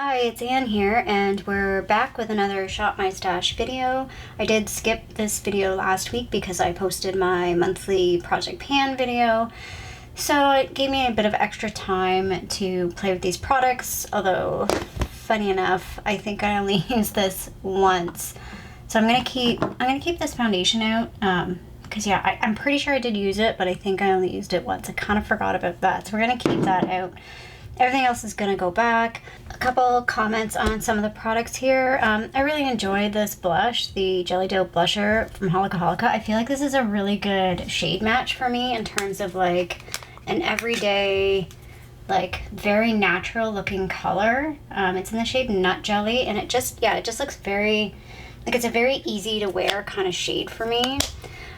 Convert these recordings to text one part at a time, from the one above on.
Hi, it's Anne here, and we're back with another Shop My Stash video. I did skip this video last week because I posted my monthly Project Pan video, so it gave me a bit of extra time to play with these products, although, funny enough, I think I only used this once. So I'm gonna keep this foundation out, because yeah, I'm pretty sure I did use it, but I think I only used it once. I kind of forgot about that, so we're gonna keep that out. Everything else is gonna go back. A couple comments on some of the products here. I really enjoyed this blush, the Jelly Dough blusher from Holika Holika. I feel like this is a really good shade match for me in terms of like an everyday, like very natural looking color. It's in the shade Nut Jelly, and it just looks very, like it's a very easy to wear kind of shade for me.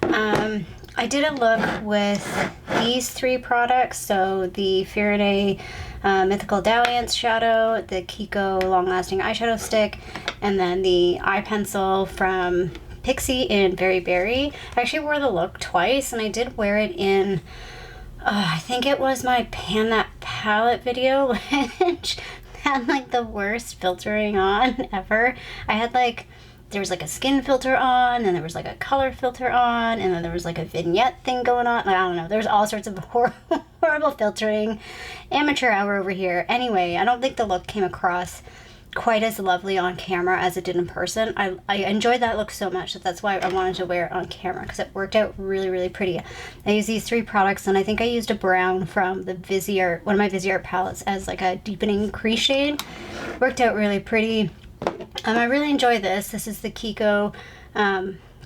I did a look with these three products, so the Faraday Mythical Dalliance shadow, the Kiko Long Lasting Eyeshadow Stick, and then the eye pencil from Pixie in Very Berry. I actually wore the look twice, and I did wear it in, I think it was my Pan That Palette video, which had like the worst filtering on ever. I had like, there was like a skin filter on, and there was like a color filter on, and then there was like a vignette thing going on. Like, I don't know, there's all sorts of horrible filtering. Amateur hour over here. Anyway, I don't think the look came across quite as lovely on camera as it did in person. I enjoyed that look so much that's why I wanted to wear it on camera, because it worked out really, really pretty. I used these three products, and I think I used a brown from the Vizier, one of my Vizier palettes, as like a deepening crease shade. Worked out really pretty. I really enjoy this. This is the Kiko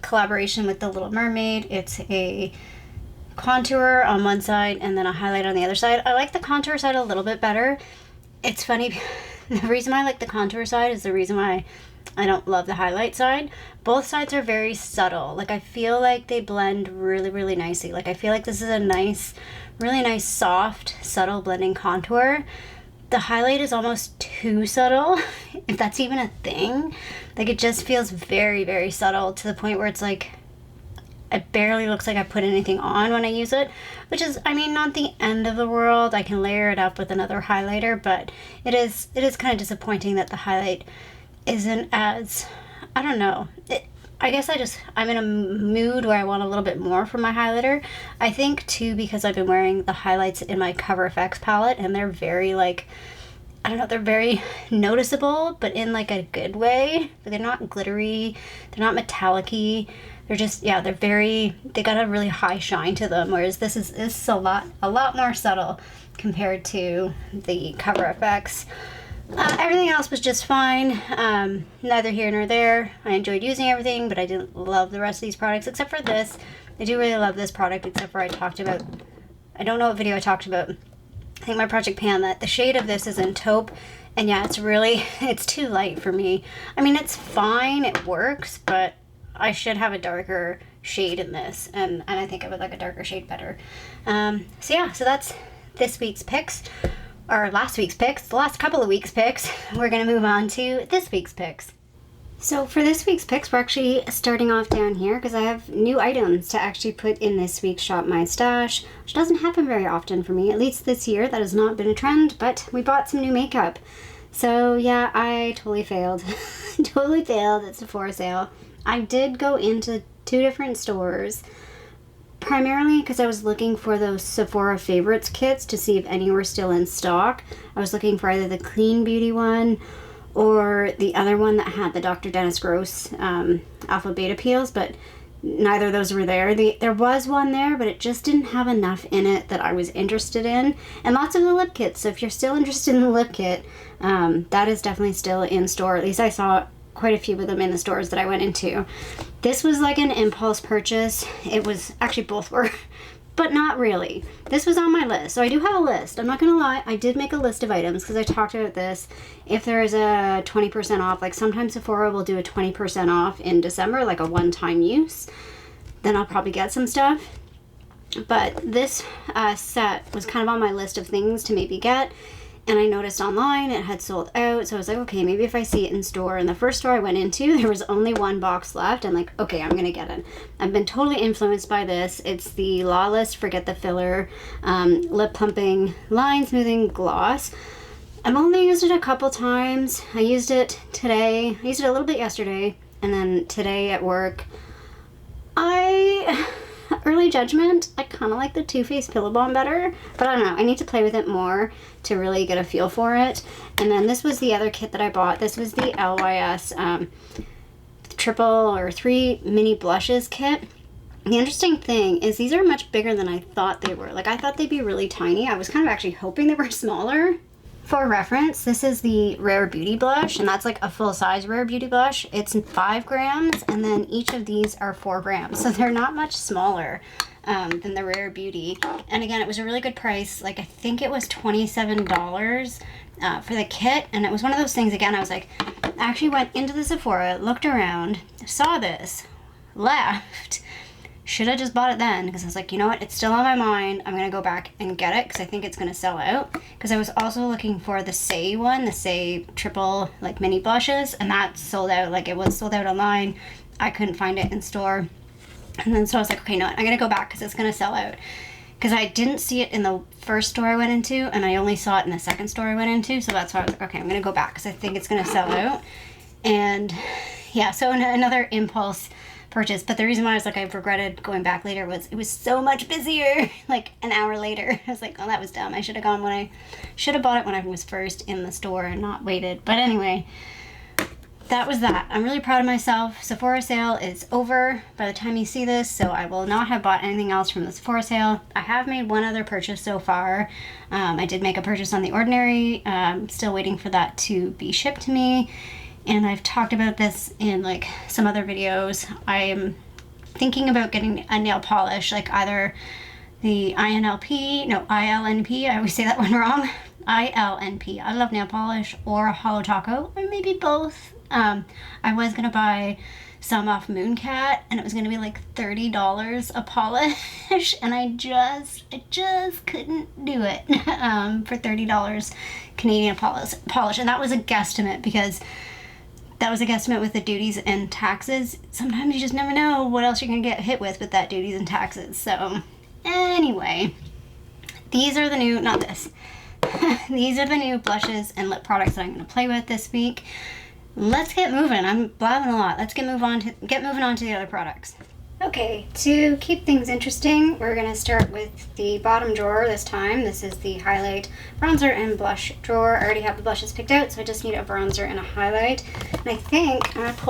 collaboration with the Little Mermaid. It's a contour on one side and then a highlight on the other side. I like the contour side a little bit better. It's funny, the reason why I like the contour side is the reason why I don't love the highlight side. Both sides are very subtle. Like, I feel like they blend really, really nicely. Like, I feel like this is a nice, really nice, soft, subtle blending contour. The highlight is almost too subtle, if that's even a thing. Like, it just feels very, very subtle to the point where it's like, it barely looks like I put anything on when I use it, which is, I mean, not the end of the world. I can layer it up with another highlighter, but it is kind of disappointing that the highlight isn't as, I don't know. I guess I'm in a mood where I want a little bit more from my highlighter. I think too, because I've been wearing the highlights in my Cover FX palette, and they're very like, I don't know, they're very noticeable, but in like a good way. They're not glittery, they're not metallic-y. They're just, yeah, they got a really high shine to them, whereas this is a lot more subtle compared to the Cover FX. Everything else was just fine. Neither here nor there. I enjoyed using everything, but I didn't love the rest of these products, except for this. I do really love this product, except for I don't know what video I talked about. I think my Project Pan, that the shade of this is in taupe, and yeah, it's too light for me. I mean, it's fine, it works, but I should have a darker shade in this, and I think I would like a darker shade better. So that's this week's picks. Or last week's picks, the last couple of weeks' picks. We're going to move on to this week's picks. So for this week's picks, we're actually starting off down here because I have new items to actually put in this week's Shop My Stash, which doesn't happen very often for me, at least this year. That has not been a trend, but we bought some new makeup. So yeah, I totally failed. Totally failed at Sephora sale. I did go into 2 different stores, primarily because I was looking for those Sephora Favorites kits to see if any were still in stock. I was looking for either the Clean Beauty one or the other one that had the Dr. Dennis Gross Alpha Beta peels, but neither of those were there. There was one there, but it just didn't have enough in it that I was interested in. And lots of the lip kits, so if you're still interested in the lip kit, that is definitely still in store. At least I saw quite a few of them in the stores that I went into. This was like an impulse purchase. It was, actually both were, but not really. This was on my list, so I do have a list. I'm not gonna lie, I did make a list of items because I talked about this. If there is a 20% off, like sometimes Sephora will do a 20% off in December, like a one-time use, then I'll probably get some stuff. But this set was kind of on my list of things to maybe get. And I noticed online it had sold out, so I was like, okay, maybe if I see it in store. And the first store I went into, there was only one box left. I'm like, okay, I'm gonna get it. I've been totally influenced by this. It's the Lawless Forget the Filler Lip Plumping Line Smoothing Gloss. I've only used it a couple times. I used it today. I used it a little bit yesterday, and then today at work. Early judgment, I kind of like the Too Faced Pillow Balm better, but I don't know. I need to play with it more to really get a feel for it. And then this was the other kit that I bought. This was the LYS triple or 3 mini blushes kit. The interesting thing is these are much bigger than I thought they were. Like, I thought they'd be really tiny. I was kind of actually hoping they were smaller. For reference, this is the Rare Beauty blush, and that's like a full-size Rare Beauty blush. It's 5 grams, and then each of these are 4 grams, so they're not much smaller than the Rare Beauty. And again, it was a really good price. Like, I think it was $27 for the kit, and it was one of those things, again, I was like, I actually went into the Sephora, looked around, saw this, left. Should have just bought it then, because I was like, you know what, it's still on my mind. I'm going to go back and get it because I think it's going to sell out. Because I was also looking for the Say one, the Say triple like mini blushes, and that sold out. Like, it was sold out online. I couldn't find it in store. And then so I was like, okay, no, I'm going to go back because it's going to sell out. Because I didn't see it in the first store I went into, and I only saw it in the second store I went into. So that's why I was like, okay, I'm going to go back because I think it's going to sell out. And yeah, so another impulse purchase. But the reason why I was like, I've regretted going back later was it was so much busier. Like an hour later, I was like, oh, that was dumb. I should have gone when I should have bought it when I was first in the store and not waited. But anyway, that was that. I'm really proud of myself. Sephora sale is over by the time you see this, so I will not have bought anything else from the Sephora sale. I have made one other purchase so far. I did make a purchase on The Ordinary. Still waiting for that to be shipped to me. And I've talked about this in like some other videos. I'm thinking about getting a nail polish, like either the ILNP, I always say that one wrong, ILNP, I love nail polish, or a Holo Taco, or maybe both. I was going to buy some off Mooncat, and it was going to be like $30 a polish, and I just couldn't do it for $30 Canadian polish. And that was a guesstimate because that was a guesstimate with the duties and taxes. Sometimes you just never know what else you're going to get hit with that duties and taxes. So anyway, these are the new, not this, these are the new blushes and lip products that I'm going to play with this week. Let's get moving. I'm blabbing a lot. Let's get moving on to the other products. Okay, to keep things interesting, we're going to start with the bottom drawer this time. This is the highlight, bronzer, and blush drawer. I already have the blushes picked out, so I just need a bronzer and a highlight. And I think I'm going to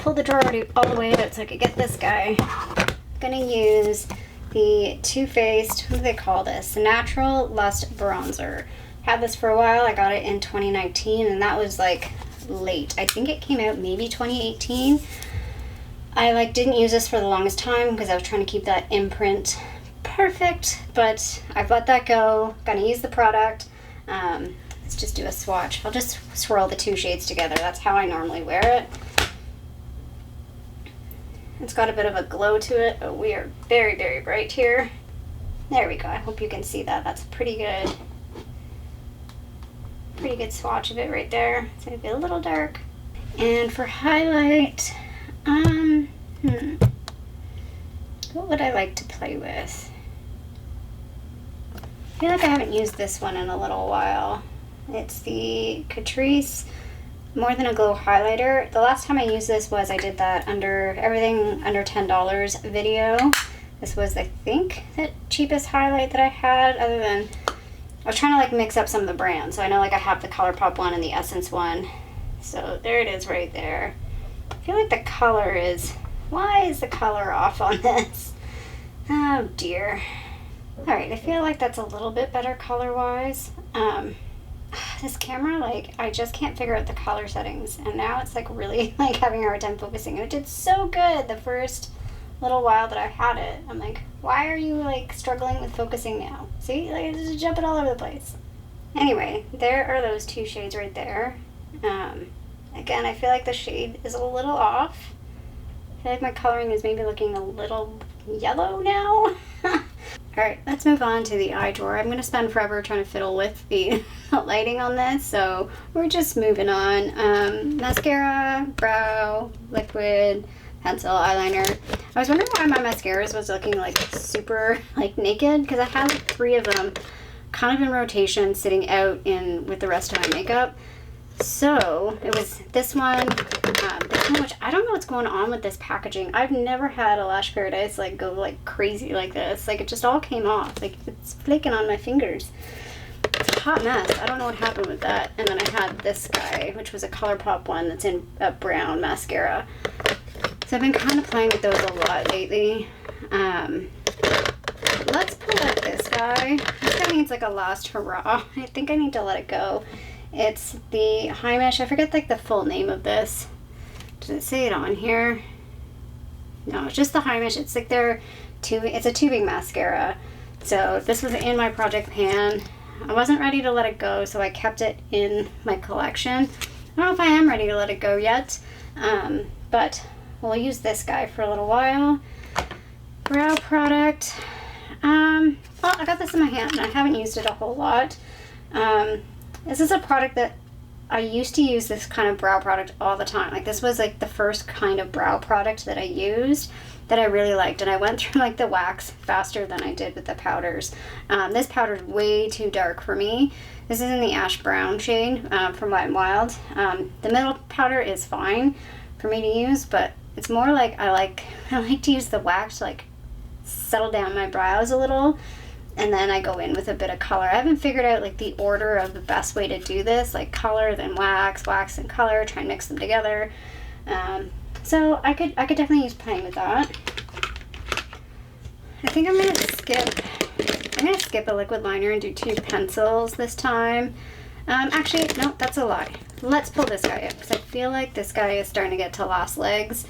pull the drawer all the way out so I could get this guy. I'm going to use the Too Faced, what do they call this? Natural Lust Bronzer. Had this for a while. I got it in 2019, and that was like late. I think it came out maybe 2018. I didn't use this for the longest time because I was trying to keep that imprint perfect, but I've let that go. Gonna use the product. Let's just do a swatch. I'll just swirl the 2 shades together. That's how I normally wear it. It's got a bit of a glow to it, but we are very, very bright here. There we go. I hope you can see that. That's pretty good. Pretty good swatch of it right there. It's gonna be a little dark. And for highlight, what would I like to play with? I feel like I haven't used this one in a little while. It's the Catrice More Than a Glow highlighter. The last time I used this was I did that everything under $10 video. This was, I think, the cheapest highlight that I had, other than I was trying to mix up some of the brands. So I know I have the ColourPop one and the Essence one. So there it is right there. I feel like the color is, why is the color off on this? Oh dear. Alright, I feel like that's a little bit better color-wise. This camera, I just can't figure out the color settings, and now it's really having a hard time focusing. It did so good the first little while that I had it. I'm like, why are you struggling with focusing now? See, it's just jumping all over the place. Anyway, there are those 2 shades right there. Again, I feel like the shade is a little off. I feel like my coloring is maybe looking a little yellow now. Alright, let's move on to the eye drawer. I'm going to spend forever trying to fiddle with the lighting on this, so we're just moving on. Mascara, brow, liquid, pencil, eyeliner. I was wondering why my mascaras was looking super naked, because I had 3 of them a kind of in rotation, sitting out in with the rest of my makeup. So it was this one, which I don't know what's going on with this packaging. I've never had a Lash Paradise like go like crazy like this. Like it just all came off. Like it's flaking on my fingers. It's a hot mess. I don't know what happened with that. And then I had this guy, which was a ColourPop one that's in a brown mascara. So I've been kind of playing with those a lot lately. Let's pull out this guy. This guy needs like a last hurrah. I think I need to let it go. It's the Heimish. I forget like the full name of this. Does it say it on here? No, it's just the Heimish. It's like it's a tubing mascara. So this was in my project pan. I wasn't ready to let it go, so I kept it in my collection. I don't know if I am ready to let it go yet, but we'll use this guy for a little while. Brow product. Oh, I got this in my hand and I haven't used it a whole lot. This is a product that I used to use, this kind of brow product all the time. Like this was like the first kind of brow product that I used that I really liked, and I went through like the wax faster than I did with the powders. This powder is way too dark for me. This is in the ash brown shade from Wet n Wild. The middle powder is fine for me to use, but it's more like I like to use the wax to like settle down my brows a little, and then I go in with a bit of color. I haven't figured out like the order of the best way to do this, like color then wax, wax and color, try and mix them together. So I could definitely use playing with that. I think I'm gonna skip a liquid liner and do 2 pencils this time. Actually, no, that's a lie. Let's pull this guy up because I feel like this guy is starting to get to last legs.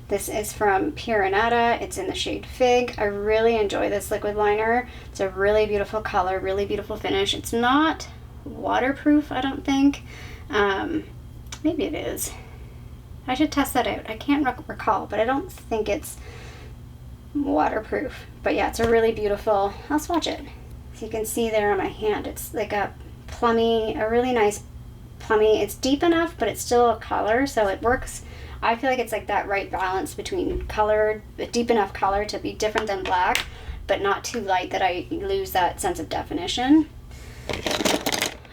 This is from Pure Nata. It's in the shade Fig. I really enjoy this liquid liner. It's a really beautiful color, really beautiful finish. It's not waterproof, I don't think. Maybe it is. I should test that out. I can't recall, but I don't think it's waterproof. But yeah, it's a really beautiful, I'll swatch it. So you can see there on my hand, it's like a really nice plummy. It's deep enough, but it's still a color, so it works. I feel like it's like that right balance between color, deep enough color to be different than black, but not too light that I lose that sense of definition.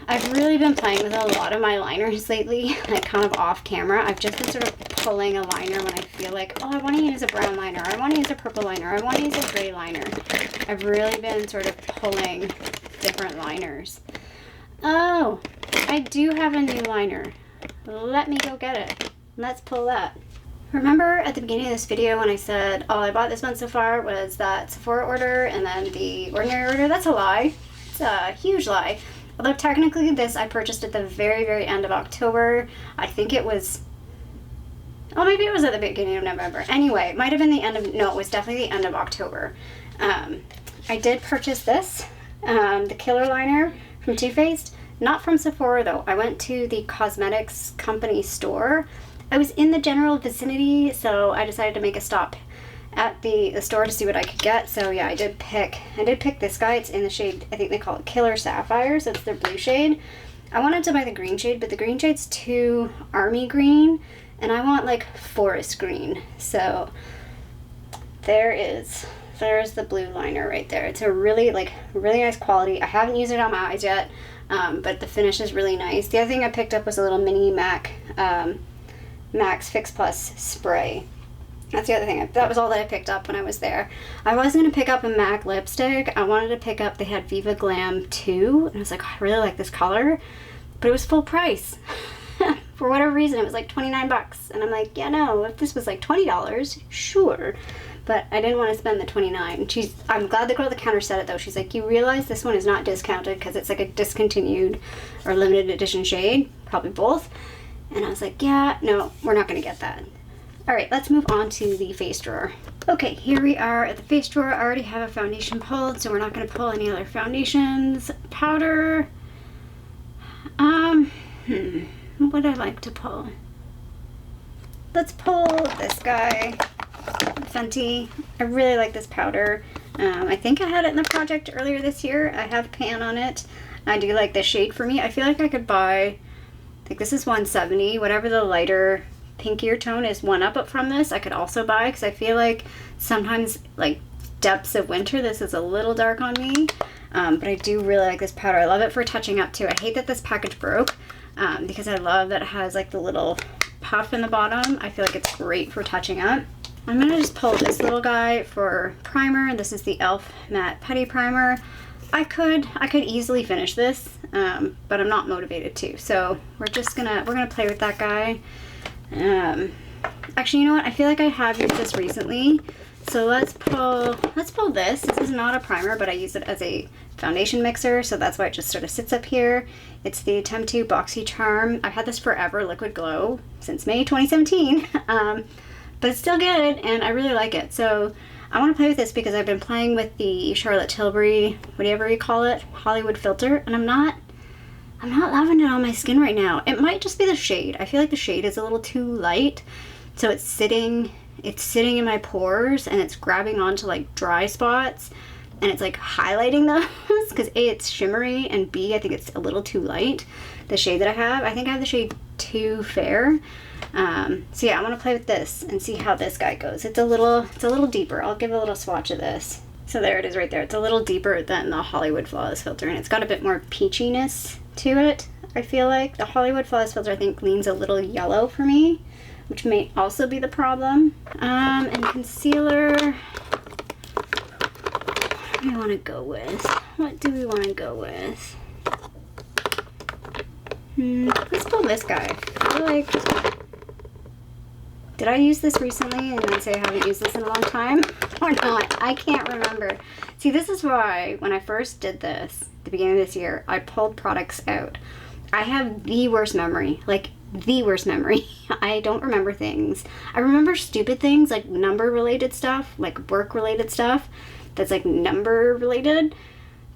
I've really been playing with a lot of my liners lately, like kind of off camera. I've just been sort of pulling a liner when I feel like, oh, I want to use a brown liner, I want to use a purple liner, I want to use a gray liner. I've really been sort of pulling different liners. Oh, I do have a new liner. Let me go get it. Let's pull that. Remember at the beginning of this video when I said all I bought this month so far was that Sephora order and then the Ordinary order? That's a lie. It's a huge lie. Although technically this I purchased at the very, very end of October. I think it was, oh, maybe it was at the beginning of November. Anyway, it might have been the end of, no, it was definitely the end of October. I did purchase this, the Killer Liner from Too Faced. Not from Sephora though. I went to the cosmetics company store. I was in the general vicinity, so I decided to make a stop at the store to see what I could get. So yeah, I did pick this guy. It's in the shade, I think they call it Killer Sapphire, so it's their blue shade. I wanted to buy the green shade, but the green shade's too army green, and I want like forest green. So there's the blue liner right there. It's a really nice quality. I haven't used it on my eyes yet, but the finish is really nice. The other thing I picked up was a little mini Max Fix Plus spray. That's the other thing. That was all that I picked up when I was there. I was going to pick up a MAC lipstick. I wanted to pick up, they had Viva Glam 2, and I was like, oh, I really like this color, but it was full price. For whatever reason, it was like 29 bucks. And I'm like, yeah, no, if this was like $20, sure. But I didn't want to spend the 29. I'm glad the girl at the counter said it though. She's like, you realize this one is not discounted because it's like a discontinued or limited edition shade, probably both. And I was like, yeah, no, we're not going to get that. All right, let's move on to the face drawer. Okay, here we are at the face drawer. I already have a foundation pulled, so we're not going to pull any other foundations. Powder. What would I like to pull? Let's pull this guy, Fenty. I really like this powder. I think I had it in the project earlier this year. I have pan on it. I do like this shade for me. I feel like I could buy, I think this is 170, whatever the lighter pinkier tone is, one up from this I could also buy, because I feel like sometimes like depths of winter this is a little dark on me. But I do really like this powder. I love it for touching up too. I hate that this package broke because I love that it has like the little puff in the bottom. I feel like it's great for touching up. I'm gonna just pull this little guy for primer. This is the e.l.f. Matte Putty Primer. I could easily finish this, but I'm not motivated to. So we're gonna play with that guy. Actually, you know what? I feel like I have used this recently. So let's pull this. This is not a primer, but I use it as a foundation mixer, so that's why it just sort of sits up here. It's the Temptu Boxy Charm. I've had this forever, Liquid Glow, since May 2017. But it's still good, and I really like it. So I want to play with this because I've been playing with the Charlotte Tilbury, whatever you call it, Hollywood filter, and I'm not loving it on my skin right now. It might just be the shade. I feel like the shade is a little too light, so it's sitting in my pores, and it's grabbing onto like dry spots, and it's like highlighting those because A, it's shimmery, and B, I think it's a little too light. The shade that I have, I think I have the shade Too Fair. So yeah, I want to play with this and see how this guy goes. It's a little deeper. I'll give a little swatch of this. So there it is right there. It's a little deeper than the Hollywood Flawless filter, and it's got a bit more peachiness to it. I feel like the Hollywood Flawless filter, I think, leans a little yellow for me, which may also be the problem. And concealer, what do we want to go with? What do we want to go with? Let's pull this guy. I feel like, did I use this recently and then say I haven't used this in a long time? Or not? I can't remember. See, this is why when I first did this, at the beginning of this year, I pulled products out. I have the worst memory, like the worst memory. I don't remember things. I remember stupid things like number related stuff, like work related stuff that's like number related,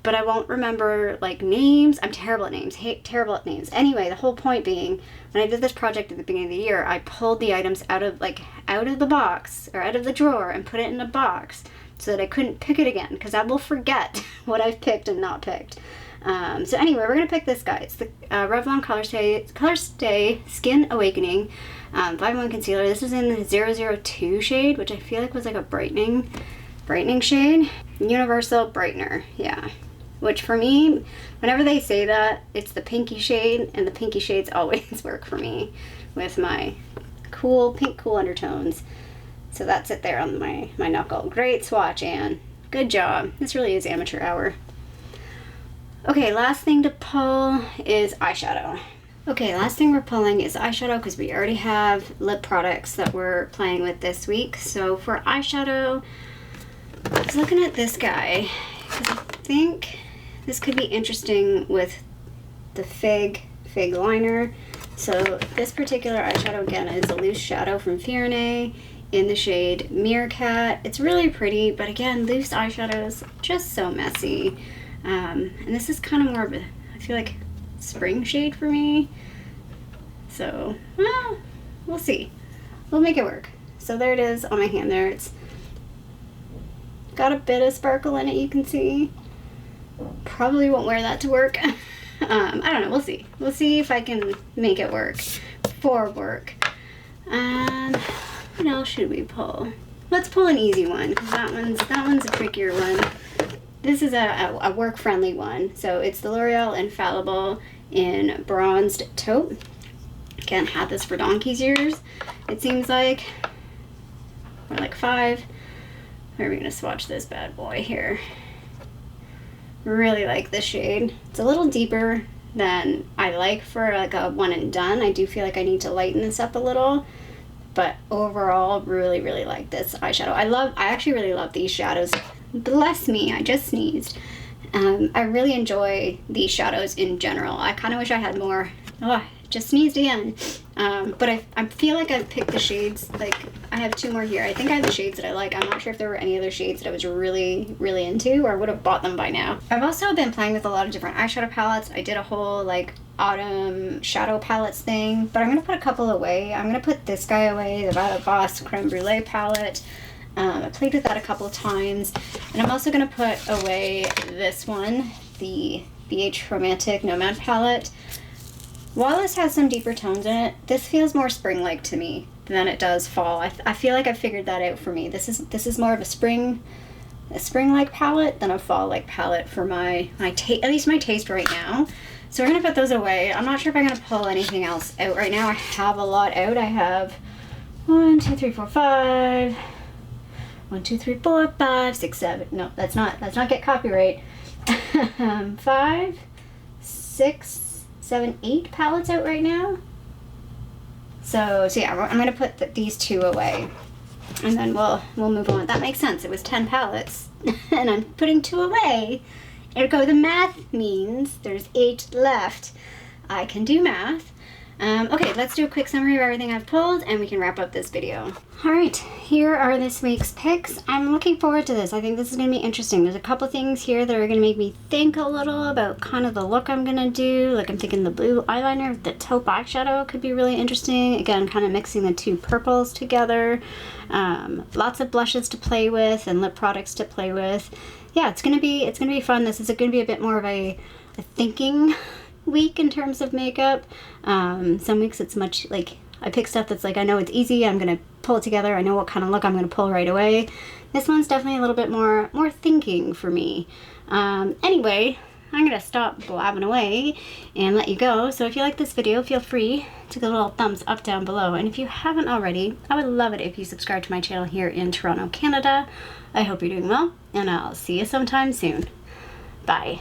but I won't remember like names. I'm terrible at names, terrible at names. Anyway, the whole point being, when I did this project at the beginning of the year, I pulled the items out of the box or out of the drawer and put it in a box so that I couldn't pick it again, because I will forget what I've picked and not picked. So anyway, we're gonna pick this guy. It's the Revlon Color Stay Skin Awakening 5-in-1 Concealer. This is in the 002 shade, which I feel like was like a brightening shade. Universal Brightener, yeah. Which for me, whenever they say that, it's the pinky shade, and the pinky shades always work for me with my cool, pink cool undertones. So that's it there on my knuckle. Great swatch, Anne. Good job. This really is amateur hour. Okay, last thing to pull is eyeshadow. Okay, last thing we're pulling is eyeshadow because we already have lip products that we're playing with this week. So for eyeshadow, I was looking at this guy because I think this could be interesting with the Fig liner. So this particular eyeshadow, again, is a loose shadow from Fiorne in the shade Meerkat. It's really pretty, but again, loose eyeshadows, just so messy. And this is kind of more of a, I feel like, spring shade for me. So, well, we'll see. We'll make it work. So there it is on my hand there. It's got a bit of sparkle in it, you can see. Probably won't wear that to work. I don't know, we'll see. We'll see if I can make it work for work. What else should we pull? Let's pull an easy one, because that one's a trickier one. This is a work-friendly one. So it's the L'Oreal Infallible in Bronzed Taupe. Again, had this for donkey's years, it seems like. Or like 5. Where are we gonna swatch this bad boy here? Really like this shade. It's a little deeper than I like for like a one and done. I do feel like I need to lighten this up a little. But overall, really, really like this eyeshadow. I actually really love these shadows. Bless me, I just sneezed. I really enjoy these shadows in general. I kind of wish I had more. Oh, just sneezed again. But I feel like I've picked the shades, like I have 2 more here. I think I have the shades that I like. I'm not sure if there were any other shades that I was really, really into, or I would have bought them by now. I've also been playing with a lot of different eyeshadow palettes. I did a whole like autumn shadow palettes thing, but I'm gonna put a couple away. I'm gonna put this guy away, the Violet Voss Creme Brulee palette. I played with that a couple of times, and I'm also gonna put away this one, the BH Romantic Nomad palette. While this has some deeper tones in it, this feels more spring-like to me than it does fall. I feel like I figured that out for me. This is more of a spring spring-like palette than a fall-like palette for my taste, at least my taste right now. So we're gonna put those away. I'm not sure if I'm gonna pull anything else out right now. I have a lot out. I have 1, 2, 3, 4, 5. 1, 2, 3, 4, 5, 6, 7. No, that's not get copyright. 5, 6, 7, 8 palettes out right now. So yeah, I'm gonna put these 2 away, and then we'll move on. That makes sense. It was 10 palettes, and I'm putting 2 away. Ergo, the math means there's 8 left. I can do math. Okay, let's do a quick summary of everything I've pulled, and we can wrap up this video. Alright, here are this week's picks. I'm looking forward to this. I think this is going to be interesting. There's a couple things here that are going to make me think a little about kind of the look I'm going to do. Like, I'm thinking the blue eyeliner with the taupe eyeshadow could be really interesting. Again, kind of mixing the 2 purples together. Lots of blushes to play with and lip products to play with. Yeah, it's gonna be fun. This is going to be a bit more of a thinking week in terms of makeup. Some weeks it's much like I pick stuff that's like, I know it's easy, I'm gonna pull it together, I know what kind of look I'm gonna pull right away. This one's definitely a little bit more thinking for me. Anyway, I'm gonna stop blabbing away and let you go. So if you like this video, feel free to give a little thumbs up down below, and if you haven't already, I would love it if you subscribe to my channel here in Toronto, Canada. I hope you're doing well, and I'll see you sometime soon. Bye.